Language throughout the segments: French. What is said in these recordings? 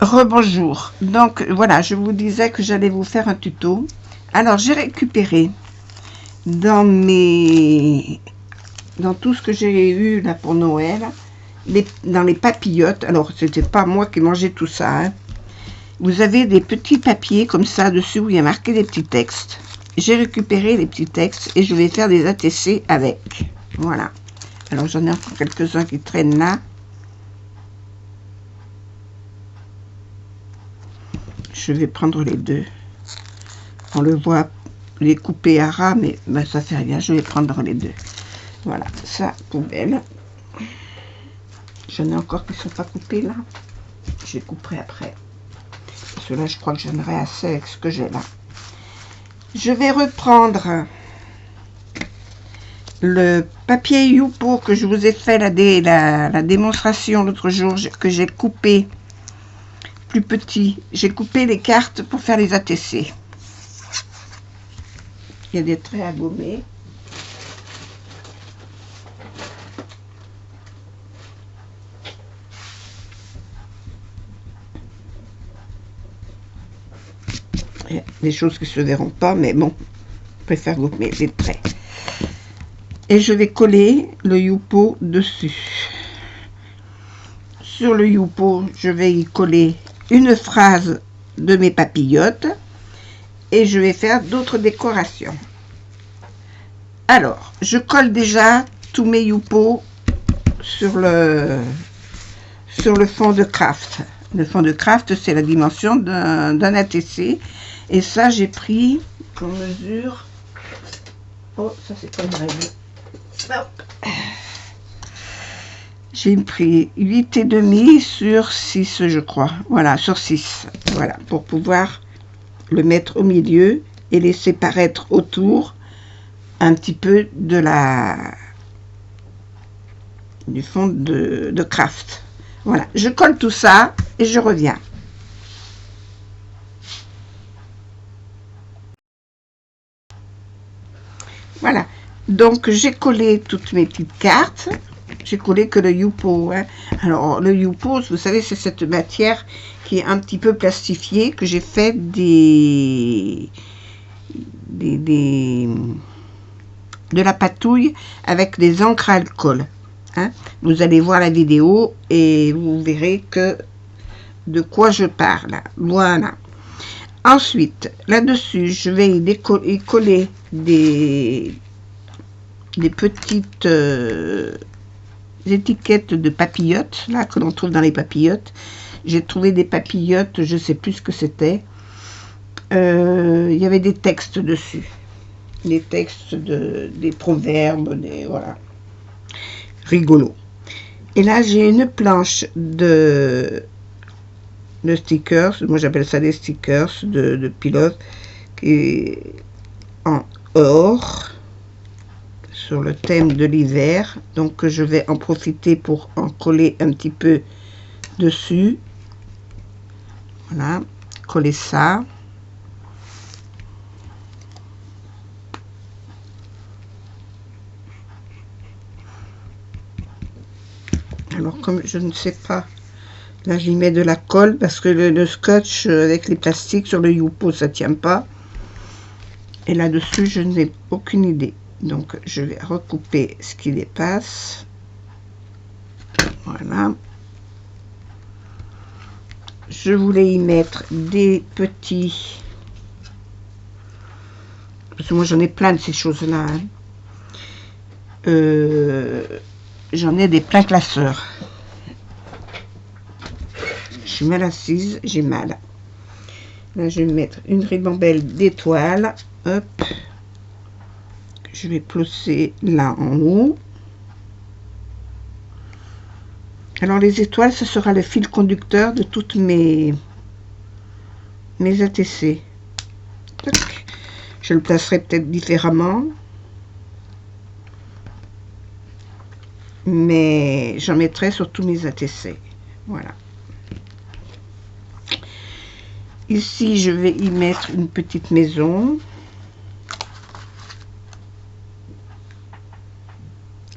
Rebonjour. Donc voilà, je vous disais que j'allais vous faire un tuto. Alors j'ai récupéré dans tout ce que j'ai eu là pour Noël, dans les papillotes. Alors c'était pas moi qui mangeais tout ça, hein. Vous avez des petits papiers comme ça dessus où il y a marqué des petits textes. J'ai récupéré les petits textes et je vais faire des ATC avec. Voilà. Alors j'en ai encore quelques-uns qui traînent là. Je vais prendre les deux. On le voit les couper à ras, mais ben, ça fait rien. Je vais prendre les deux. Voilà, ça, poubelle. J'en ai encore qui ne sont pas coupés là. Je les couperai après. Ceux-là, je crois que j'en aurai assez avec ce que j'ai là. Je vais reprendre le papier Youpo que je vous ai fait la démonstration l'autre jour, que j'ai coupé plus petit. J'ai coupé les cartes pour faire les ATC. Il y a des traits à gommer. Il y a des choses qui ne se verront pas, mais bon, je préfère gommer les traits. Et je vais coller le Youpo dessus. Sur le Youpo, je vais y coller une phrase de mes papillotes et je vais faire d'autres décorations. Alors, je colle déjà tous mes Youpo sur le fond de craft. Le fond de craft, c'est la dimension d'un ATC. Et ça, j'ai pris en mesure... Oh, ça c'est pas une règle. J'ai pris 8,5 sur 6, je crois. Voilà, sur 6. Voilà, pour pouvoir le mettre au milieu et laisser paraître autour un petit peu du fond de craft. Voilà, je colle tout ça et je reviens. Voilà, donc j'ai collé toutes mes petites cartes. J'ai collé que le Youpo, hein. Alors le Youpo, vous savez, c'est cette matière qui est un petit peu plastifiée, que j'ai fait de la patouille avec des encres à alcool, hein. Vous allez voir la vidéo et vous verrez que de quoi je parle. Voilà. Ensuite, là-dessus, je vais y coller des petites étiquettes de papillotes, là, que l'on trouve dans les papillotes. J'ai trouvé des papillotes, je ne sais plus ce que c'était. Il y avait des textes dessus. Des textes des proverbes, voilà. Rigolo. Et là, j'ai une planche de stickers, moi j'appelle ça des stickers de pilote, qui est en or, sur le thème de l'hiver. Donc je vais en profiter pour en coller un petit peu dessus. Voilà, coller ça. Alors comme je ne sais pas, là j'y mets de la colle parce que le scotch avec les plastiques sur le Youpo ça tient pas. Et là dessus je n'ai aucune idée. Donc je vais recouper ce qui dépasse. Voilà. Je voulais y mettre des petits... Parce que moi j'en ai plein de ces choses-là, hein. J'en ai des pleins classeurs. Je suis mal assise, j'ai mal. Là je vais mettre une ribambelle d'étoiles. Hop. Je vais placer là en haut. Alors les étoiles, ce sera le fil conducteur de toutes mes ATC. Je le placerai peut-être différemment, mais j'en mettrai sur tous mes ATC. Voilà. Ici, je vais y mettre une petite maison.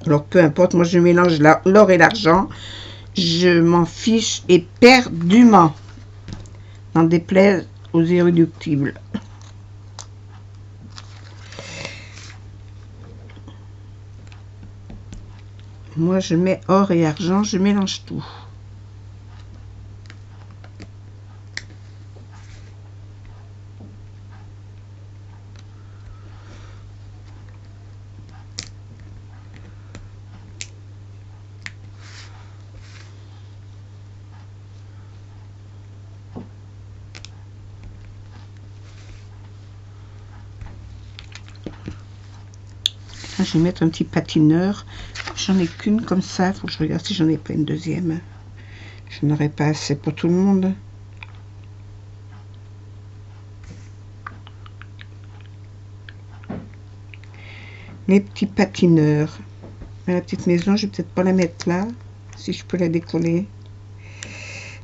Alors, peu importe, moi je mélange l'or et l'argent. Je m'en fiche éperdument. n'en déplaise aux irréductibles. Moi, je mets or et argent, je mélange tout. Là, je vais mettre un petit patineur. J'en ai qu'une comme ça. Il faut que je regarde si j'en ai pas une deuxième. Je n'aurai pas assez pour tout le monde. Les petits patineurs. La petite maison, je vais peut-être pas la mettre là. Si je peux la décoller.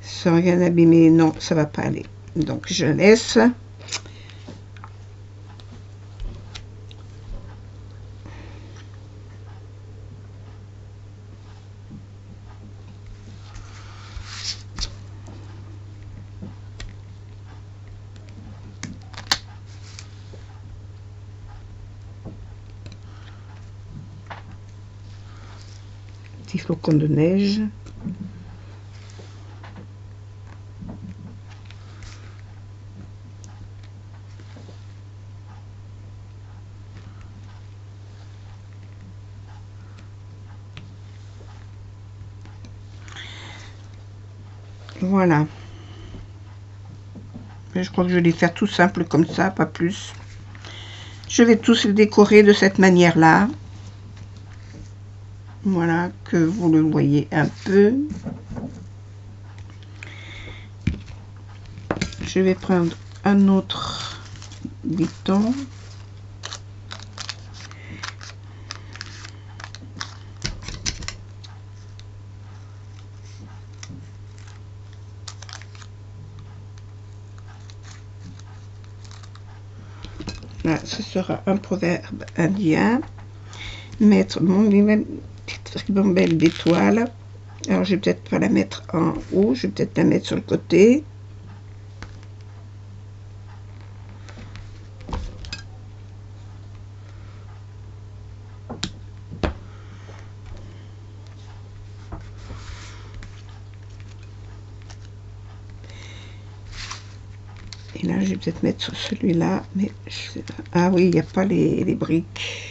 Sans rien abîmer. Non, ça va pas aller. Donc, je laisse. Petit flocon de neige. Voilà. Je crois que je vais les faire tout simple comme ça, pas plus. Je vais tous les décorer de cette manière-là. Voilà, que vous le voyez un peu. Je vais prendre un autre bouton. Là, ce sera un proverbe indien. Mettre mon petite ribambelle d'étoiles. Alors, je vais peut-être pas la mettre en haut, je vais peut-être la mettre sur le côté. Et là, je vais peut-être mettre sur celui-là, mais je sais pas. Ah oui, il n'y a pas les briques.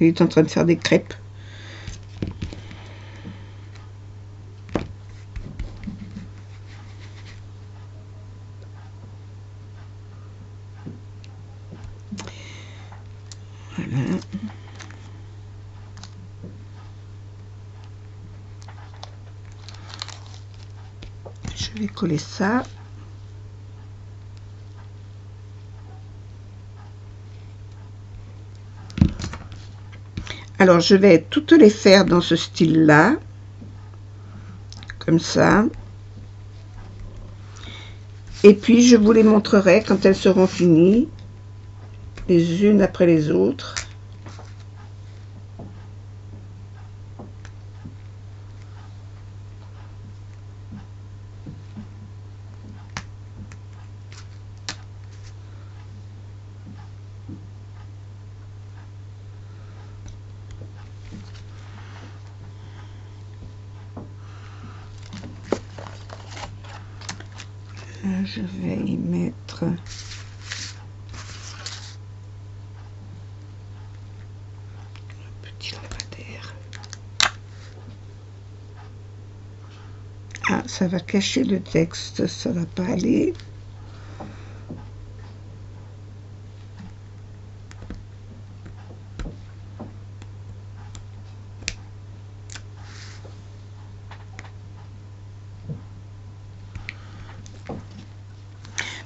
Il est en train de faire des crêpes. Voilà. Je vais coller ça. Alors, je vais toutes les faire dans ce style-là, comme ça. Et puis, je vous les montrerai quand elles seront finies, les unes après les autres. Je vais y mettre un petit lampadaire. Ah, ça va cacher le texte, ça va pas aller.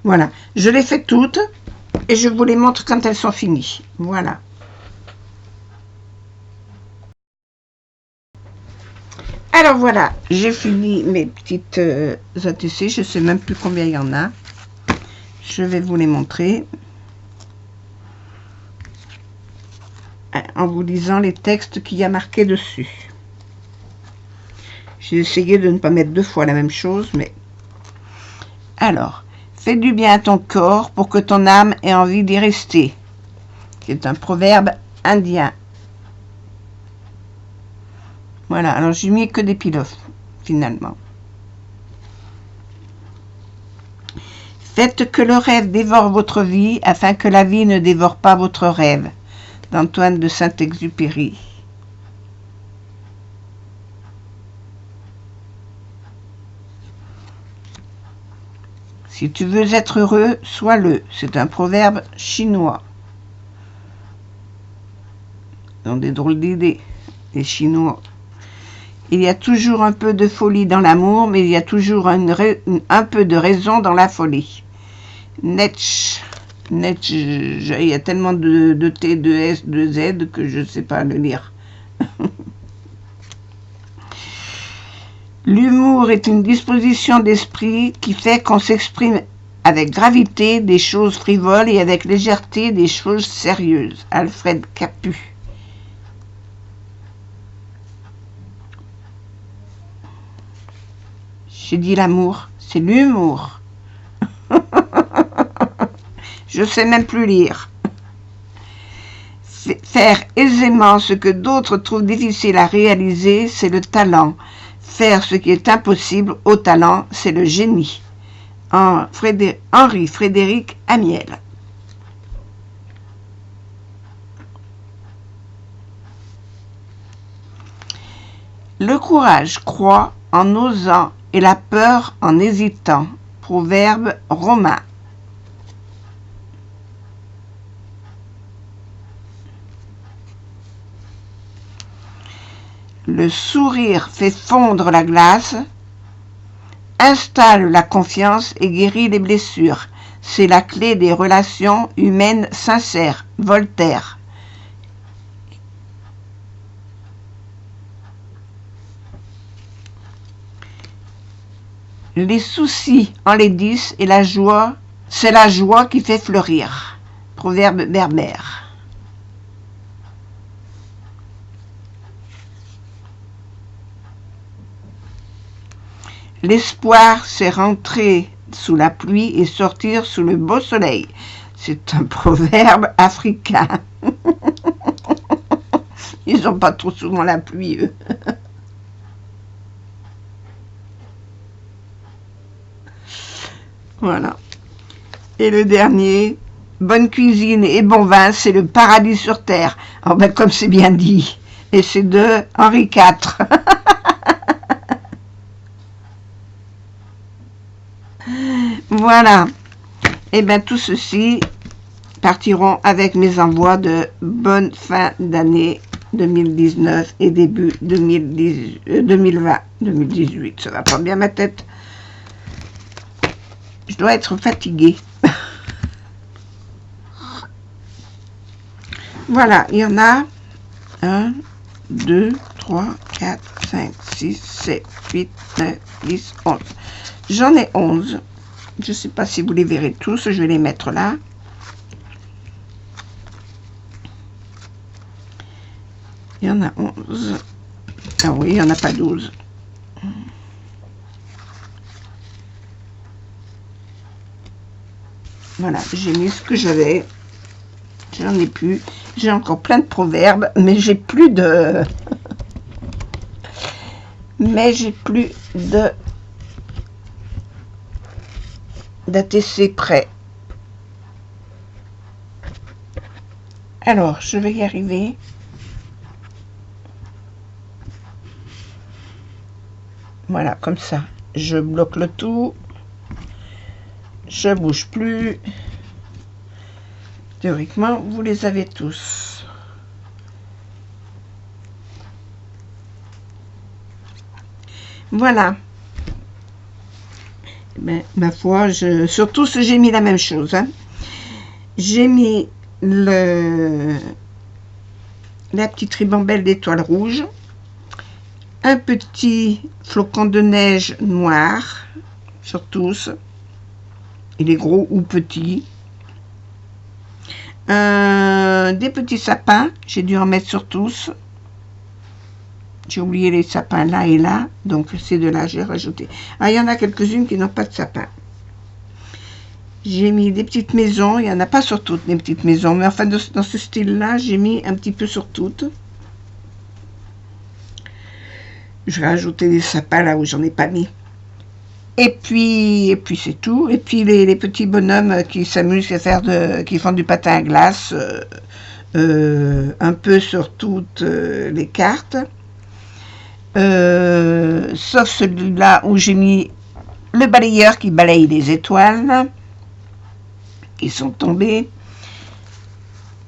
Voilà, je les fais toutes et je vous les montre quand elles sont finies. Voilà. Alors voilà, j'ai fini mes petites ATC, je ne sais même plus combien il y en a. Je vais vous les montrer. en vous lisant les textes qu'il y a marqués dessus. J'ai essayé de ne pas mettre 2 fois la même chose, mais... Alors, fais du bien à ton corps pour que ton âme ait envie d'y rester. C'est un proverbe indien. Voilà, alors j'ai mis que des pilotes, finalement. Faites que le rêve dévore votre vie, afin que la vie ne dévore pas votre rêve. D'Antoine de Saint-Exupéry. Si tu veux être heureux, sois-le. C'est un proverbe chinois. Ils ont des drôles d'idées, les Chinois. Il y a toujours un peu de folie dans l'amour, mais il y a toujours un peu de raison dans la folie. Nietzsche. Il y a tellement de T, de S, de Z que je ne sais pas le lire. L'humour est une disposition d'esprit qui fait qu'on s'exprime avec gravité des choses frivoles et avec légèreté des choses sérieuses. Alfred Capu. J'ai dit l'amour, c'est l'humour. Je sais même plus lire. Faire aisément ce que d'autres trouvent difficile à réaliser, c'est le talent. Faire ce qui est impossible au talent, c'est le génie. Henri Frédéric Amiel. Le courage croît en osant et la peur en hésitant. Proverbe romain. Le sourire fait fondre la glace, installe la confiance et guérit les blessures. C'est la clé des relations humaines sincères. Voltaire. Les soucis enlaidissent et la joie, c'est la joie qui fait fleurir. Proverbe berbère. L'espoir, c'est rentrer sous la pluie et sortir sous le beau soleil. C'est un proverbe africain. Ils n'ont pas trop souvent la pluie, eux. Voilà. Et le dernier, bonne cuisine et bon vin, c'est le paradis sur terre. Oh ben, comme c'est bien dit. Et c'est de Henri IV. Voilà. Et bien, tout ceci partiront avec mes envois de bonne fin d'année 2019 et début 2020. 2018, ça va pas bien ma tête. Je dois être fatiguée. Voilà, il y en a 1, 2, 3, 4, 5, 6, 7, 8, 9, 10, 11. J'en ai 11. Je ne sais pas si vous les verrez tous. Je vais les mettre là. Il y en a 11. Ah oui, il n'y en a pas 12. Voilà, j'ai mis ce que j'avais. J'en ai plus. J'ai encore plein de proverbes, mais j'ai plus de... d'ATC prêt. Alors, je vais y arriver. Voilà, comme ça. Je bloque le tout. Je bouge plus. Théoriquement, vous les avez tous. Voilà. Ben, ma foi, surtout j'ai mis la même chose. Hein. J'ai mis la petite ribambelle d'étoiles rouges, un petit flocon de neige noir sur tous. Il est gros ou petit. Un des petits sapins. J'ai dû en mettre sur tous. J'ai oublié les sapins là et là. Donc ces deux-là, j'ai rajouté. Ah, il y en a quelques-unes qui n'ont pas de sapin. J'ai mis des petites maisons. Il n'y en a pas sur toutes, des petites maisons. Mais enfin, dans ce style-là, j'ai mis un petit peu sur toutes. Je vais rajouter des sapins là où j'en ai pas mis. Et puis c'est tout. Et puis les petits bonhommes qui s'amusent à faire qui font du patin à glace, un peu sur toutes les cartes. Sauf celui-là où j'ai mis le balayeur qui balaye les étoiles. Ils sont tombés.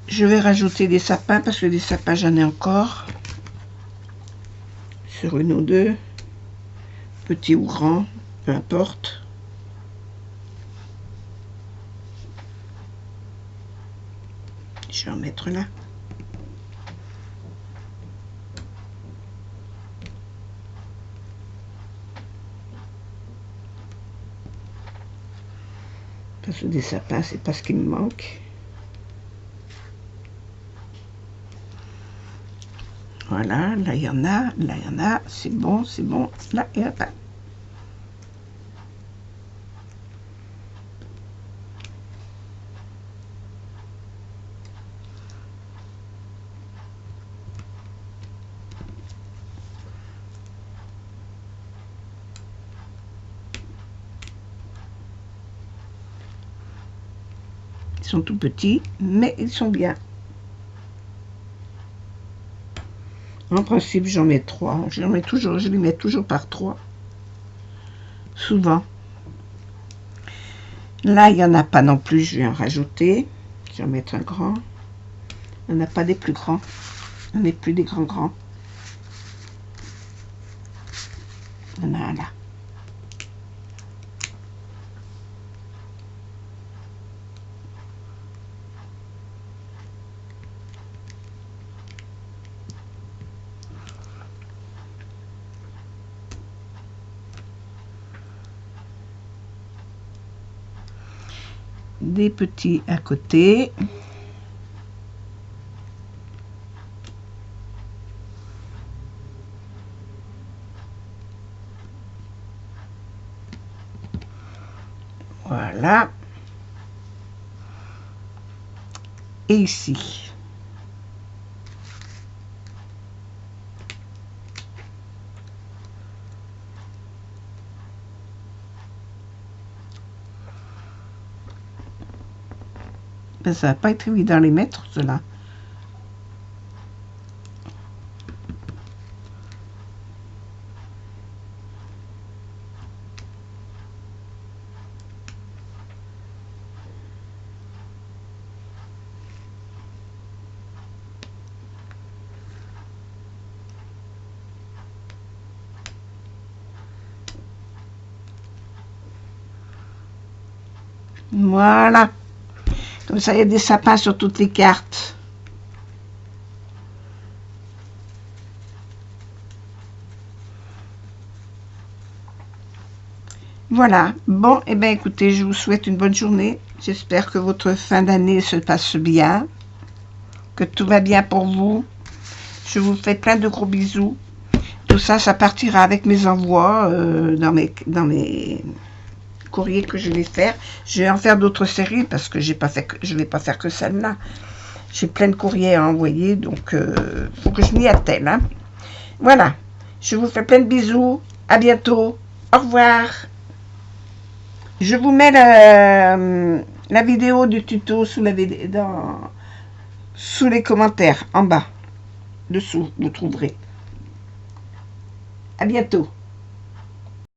Je vais rajouter des sapins parce que des sapins j'en ai encore. Sur une ou deux. Petits ou grands, peu importe. Je vais en mettre là. Parce que des sapins, c'est pas ce qui me manque. Voilà, là il y en a, c'est bon, là il y en a pas. Ils sont tout petits, mais ils sont bien. En principe, j'en mets 3. Je les mets toujours par 3. Souvent. Là, il n'y en a pas non plus, je vais en rajouter. Je vais en mettre un grand. Il n'y en a pas des plus grands. Il n'y en a plus des grands. Il y en a un là. Des petits à côté. Voilà. Et ici. Ben, ça va pas être évident à les mettre, cela. Voilà. Comme ça, il y a des sapins sur toutes les cartes. Voilà. Bon, et bien écoutez, je vous souhaite une bonne journée. J'espère que votre fin d'année se passe bien. Que tout va bien pour vous. Je vous fais plein de gros bisous. Tout ça, ça partira avec mes envois dans mes courriers que je vais faire. Je vais en faire d'autres séries parce que je vais pas faire que celle-là. J'ai plein de courriers à envoyer, donc faut que je m'y attelle. Hein. Voilà. Je vous fais plein de bisous. À bientôt. Au revoir. Je vous mets la vidéo du tuto sous les commentaires, en bas. Dessous, vous trouverez. À bientôt.